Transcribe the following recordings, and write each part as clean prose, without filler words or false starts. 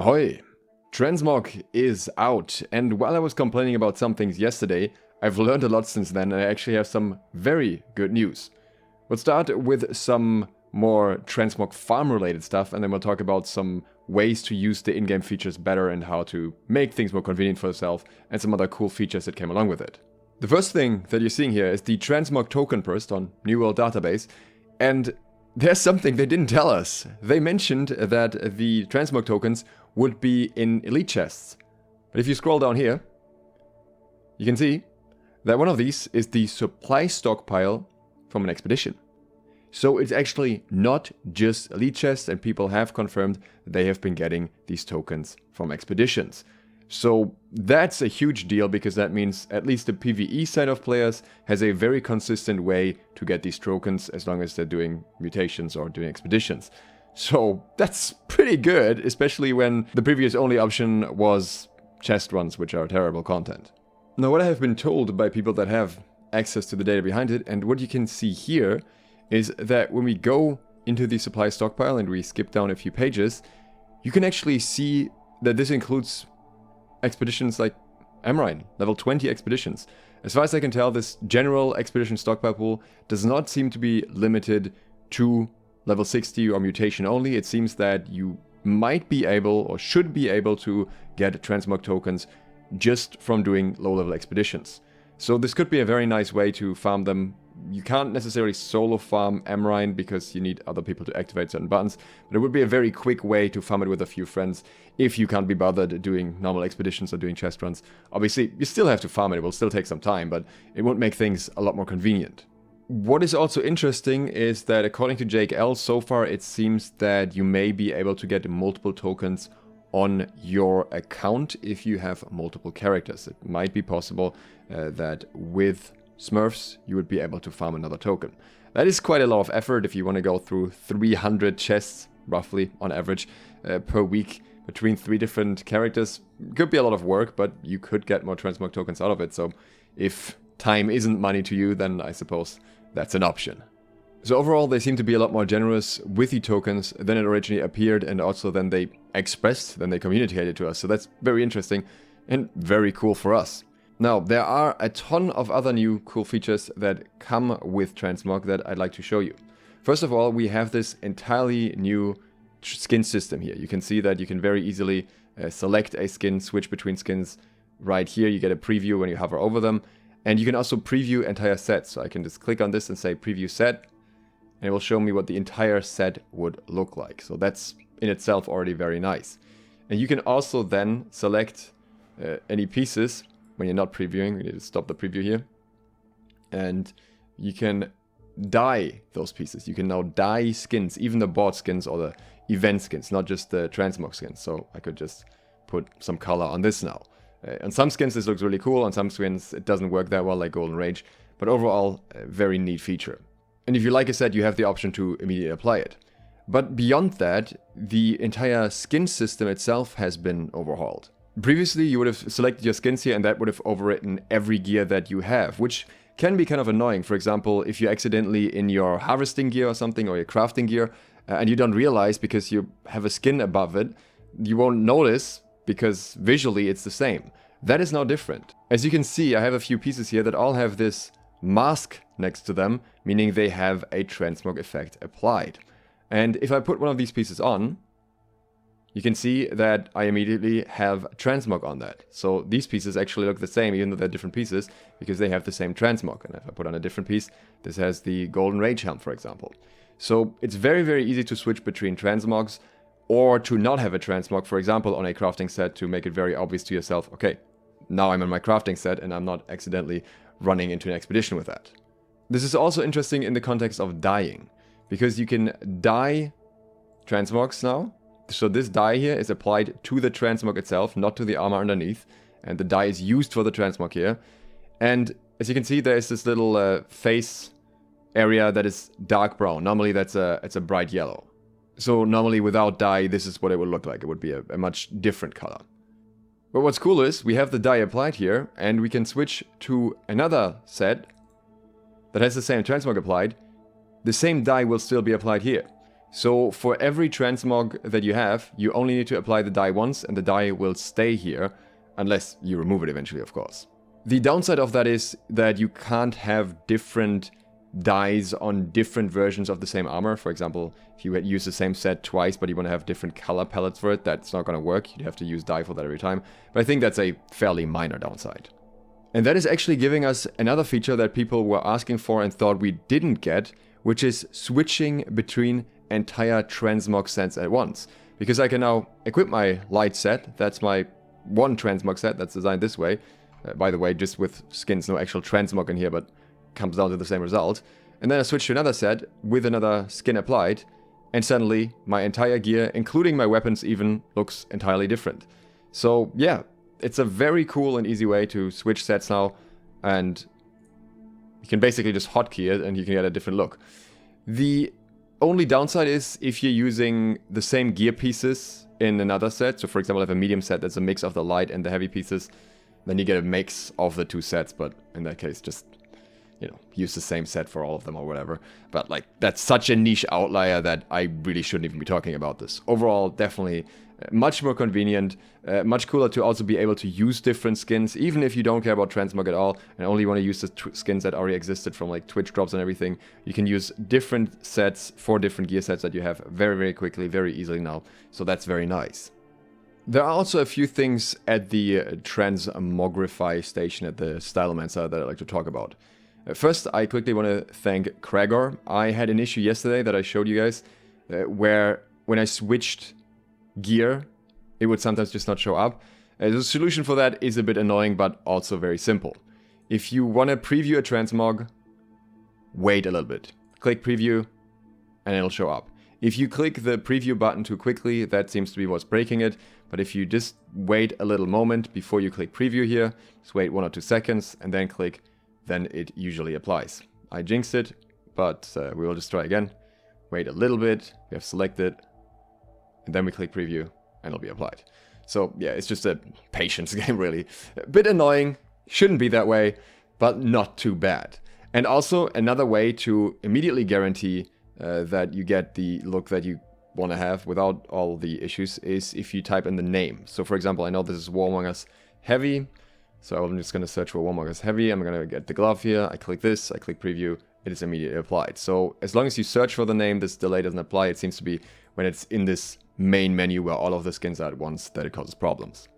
Ahoy! Transmog is out, and while I was complaining about some things yesterday, I've learned a lot since then, and I actually have some very good news. We'll start with some more Transmog farm related stuff, and then we'll talk about some ways to use the in-game features better and how to make things more convenient for yourself, and some other cool features that came along with it. The first thing that you're seeing here is the Transmog token burst on New World database, and there's something they didn't tell us. They mentioned that the Transmog tokens would be in elite chests. But if you scroll down here, you can see that one of these is the supply stockpile from an expedition. So it's actually not just elite chests, and people have confirmed that they have been getting these tokens from expeditions. So that's a huge deal, because that means at least the PvE side of players has a very consistent way to get these tokens as long as they're doing mutations or doing expeditions. So that's pretty good, especially when the previous only option was chest runs, which are terrible content. Now, what I have been told by people that have access to the data behind it, and what you can see here, is that when we go into the supply stockpile and we skip down a few pages, you can actually see that this includes expeditions like Amrine, level 20 expeditions. As far as I can tell, this general expedition stockpile pool does not seem to be limited to level 60 or mutation only. It seems that you might be able or should be able to get Transmog tokens just from doing low-level expeditions. So this could be a very nice way to farm them. You can't necessarily solo farm Amrine because you need other people to activate certain buttons, but it would be a very quick way to farm it with a few friends if you can't be bothered doing normal expeditions or doing chest runs. Obviously, you still have to farm it. It will still take some time, but it would make things a lot more convenient. What is also interesting is that according to Jake L, so far it seems that you may be able to get multiple tokens on your account if you have multiple characters. It might be possible that with Smurfs you would be able to farm another token. That is quite a lot of effort if you want to go through 300 chests, roughly, on average, per week between 3 different characters. Could be a lot of work, but you could get more Transmog tokens out of it, so if time isn't money to you, then I suppose that's an option. So overall, they seem to be a lot more generous with the tokens than it originally appeared, and also than they expressed, than they communicated to us. So that's very interesting and very cool for us. Now, there are a ton of other new cool features that come with Transmog that I'd like to show you. First of all, we have this entirely new skin system here. You can see that you can very easily select a skin, switch between skins right here. You get a preview when you hover over them. And you can also preview entire sets. So I can just click on this and say preview set, and it will show me what the entire set would look like. So that's in itself already very nice. And you can also then select any pieces when you're not previewing. We need to stop the preview here. And you can dye those pieces. You can now dye skins, even the bought skins or the event skins, not just the Transmog skins. So I could just put some color on this now. On some skins this looks really cool, on some skins it doesn't work that well, like Golden Rage, but overall a very neat feature. And if you like I said, you have the option to immediately apply it. But beyond that, the entire skin system itself has been overhauled. Previously you would have selected your skins here and that would have overwritten every gear that you have, which can be kind of annoying. For example, if you're accidentally in your harvesting gear or something, or your crafting gear, and you don't realize because you have a skin above it, you won't notice because visually it's the same. That is now different. As you can see, I have a few pieces here that all have this mask next to them, meaning they have a Transmog effect applied. And if I put one of these pieces on, you can see that I immediately have Transmog on that. So these pieces actually look the same, even though they're different pieces, because they have the same Transmog. And if I put on a different piece, this has the Golden Rage helm, for example. So it's very, very easy to switch between Transmogs, or to not have a Transmog, for example, on a crafting set, to make it very obvious to yourself, okay, now I'm on my crafting set and I'm not accidentally running into an expedition with that. This is also interesting in the context of dyeing, because you can dye Transmogs now. So this dye here is applied to the Transmog itself, not to the armor underneath, and the dye is used for the Transmog here. And as you can see, there is this little face area that is dark brown. Normally it's a bright yellow. So normally without dye, this is what it would look like. It would be a much different color. But what's cool is we have the dye applied here, and we can switch to another set that has the same Transmog applied. The same dye will still be applied here. So for every transmog that you have, you only need to apply the dye once, and the dye will stay here, unless you remove it eventually, of course. The downside of that is that you can't have different dyes on different versions of the same armor. For example, if you use the same set twice, but you want to have different color palettes for it, that's not going to work. You'd have to use dye for that every time. But I think that's a fairly minor downside. And that is actually giving us another feature that people were asking for and thought we didn't get, which is switching between entire transmog sets at once. Because I can now equip my light set. That's my one transmog set that's designed this way. By the way, just with skins, no actual transmog in here, but comes down to the same result. And then I switch to another set with another skin applied, and suddenly my entire gear, including my weapons even, looks entirely different. So yeah, it's a very cool and easy way to switch sets now, and you can basically just hotkey it and you can get a different look. The only downside is if you're using the same gear pieces in another set. So for example, I have a medium set that's a mix of the light and the heavy pieces. Then you get a mix of the two sets, but in that case, just, you know, use the same set for all of them or whatever. But like, that's such a niche outlier that I really shouldn't even be talking about this. Overall, definitely much more convenient, much cooler to also be able to use different skins, even if you don't care about transmog at all and only want to use the skins that already existed from like Twitch drops and everything. You can use different sets for different gear sets that you have very, very quickly, very easily now. So that's very nice. There are also a few things at the Transmogrify station at the Stylomancer that I'd like to talk about. First, I quickly want to thank Kragor. I had an issue yesterday that I showed you guys where when I switched gear, it would sometimes just not show up. The solution for that is a bit annoying, but also very simple. If you want to preview a transmog, wait a little bit. Click preview, and it'll show up. If you click the preview button too quickly, that seems to be what's breaking it. But if you just wait a little moment before you click preview here, just wait 1 or 2 seconds and then click, then it usually applies. I jinxed it, but we will just try again. Wait a little bit, we have selected, and then we click preview and it'll be applied. So yeah, it's just a patience game really. A bit annoying, shouldn't be that way, but not too bad. And also another way to immediately guarantee that you get the look that you want to have without all the issues is if you type in the name. So for example, I know this is Warmongers Heavy, so I'm just going to search for Warmongers Heavy. I'm going to get the glove here, I click this, I click preview, it is immediately applied. So as long as you search for the name, this delay doesn't apply. It seems to be when it's in this main menu where all of the skins are at once that it causes problems.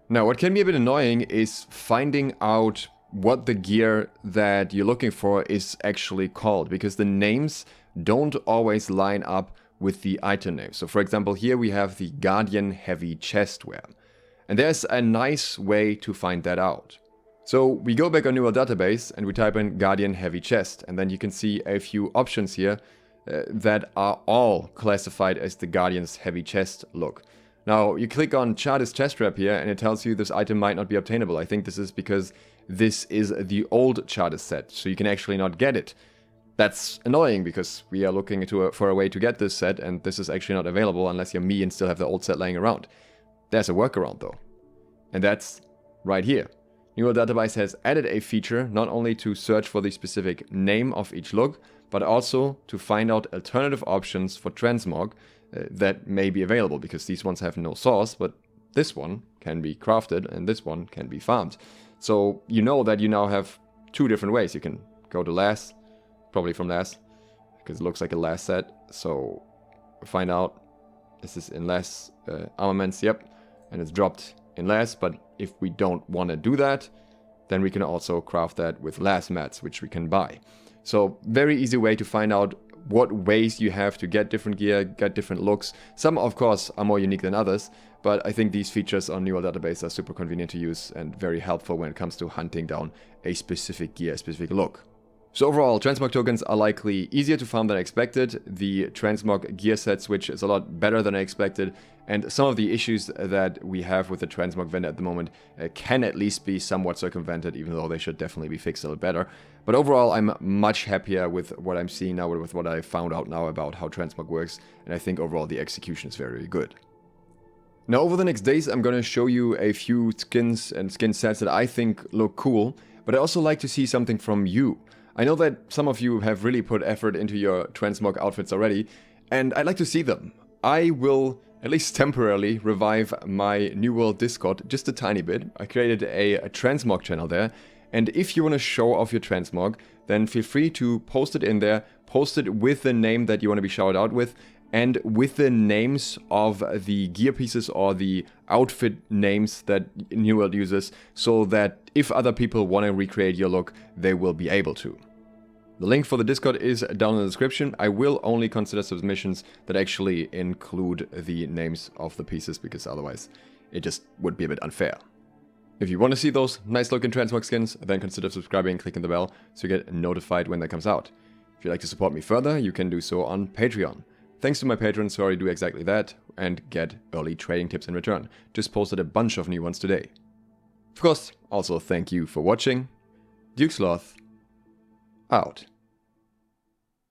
Now what can be a bit annoying is finding out what the gear that you're looking for is actually called, because the names don't always line up with the item name. So for example, here we have the Guardian Heavy Chestwear. And there's a nice way to find that out. So we go back on QoL database and we type in Guardian Heavy Chest, and then you can see a few options here that are all classified as the Guardian's Heavy Chest look. Now you click on Chartist Chest Wrap here and it tells you this item might not be obtainable. I think this is because this is the old Chartist set, so you can actually not get it. That's annoying because we are looking for a way to get this set, and this is actually not available unless you're me and still have the old set laying around. There's a workaround though, and that's right here. QoL Database has added a feature not only to search for the specific name of each look, but also to find out alternative options for transmog that may be available, because these ones have no source, but this one can be crafted and this one can be farmed. So you know that you now have two different ways. You can go to LAS, probably from LAS, because it looks like a LAS set. So find out, this is in LAS armaments, yep, and it's dropped in LAS. But if we don't want to do that, then we can also craft that with LAS mats, which we can buy. So very easy way to find out what ways you have to get different gear, get different looks. Some of course are more unique than others, but I think these features on QoL Database are super convenient to use and very helpful when it comes to hunting down a specific gear, a specific look. So overall, Transmog tokens are likely easier to farm than I expected. The Transmog gear set switch is a lot better than I expected, and some of the issues that we have with the Transmog vendor at the moment can at least be somewhat circumvented, even though they should definitely be fixed a little better. But overall, I'm much happier with what I'm seeing now, with what I found out now about how Transmog works, and I think overall the execution is very good. Now over the next days, I'm going to show you a few skins and skin sets that I think look cool, but I also like to see something from you. I know that some of you have really put effort into your Transmog outfits already, and I'd like to see them. I will, at least temporarily, revive my New World Discord just a tiny bit. I created a Transmog channel there, and if you want to show off your Transmog, then feel free to post it in there, post it with the name that you want to be shouted out with, and with the names of the gear pieces or the outfit names that New World uses, so that if other people want to recreate your look, they will be able to. The link for the Discord is down in the description. I will only consider submissions that actually include the names of the pieces, because otherwise it just would be a bit unfair. If you want to see those nice looking Transmog skins, then consider subscribing and clicking the bell so you get notified when that comes out. If you'd like to support me further, you can do so on Patreon. Thanks to my patrons who already do exactly that and get early trading tips in return. Just posted a bunch of new ones today. Of course, also thank you for watching. Sloth out.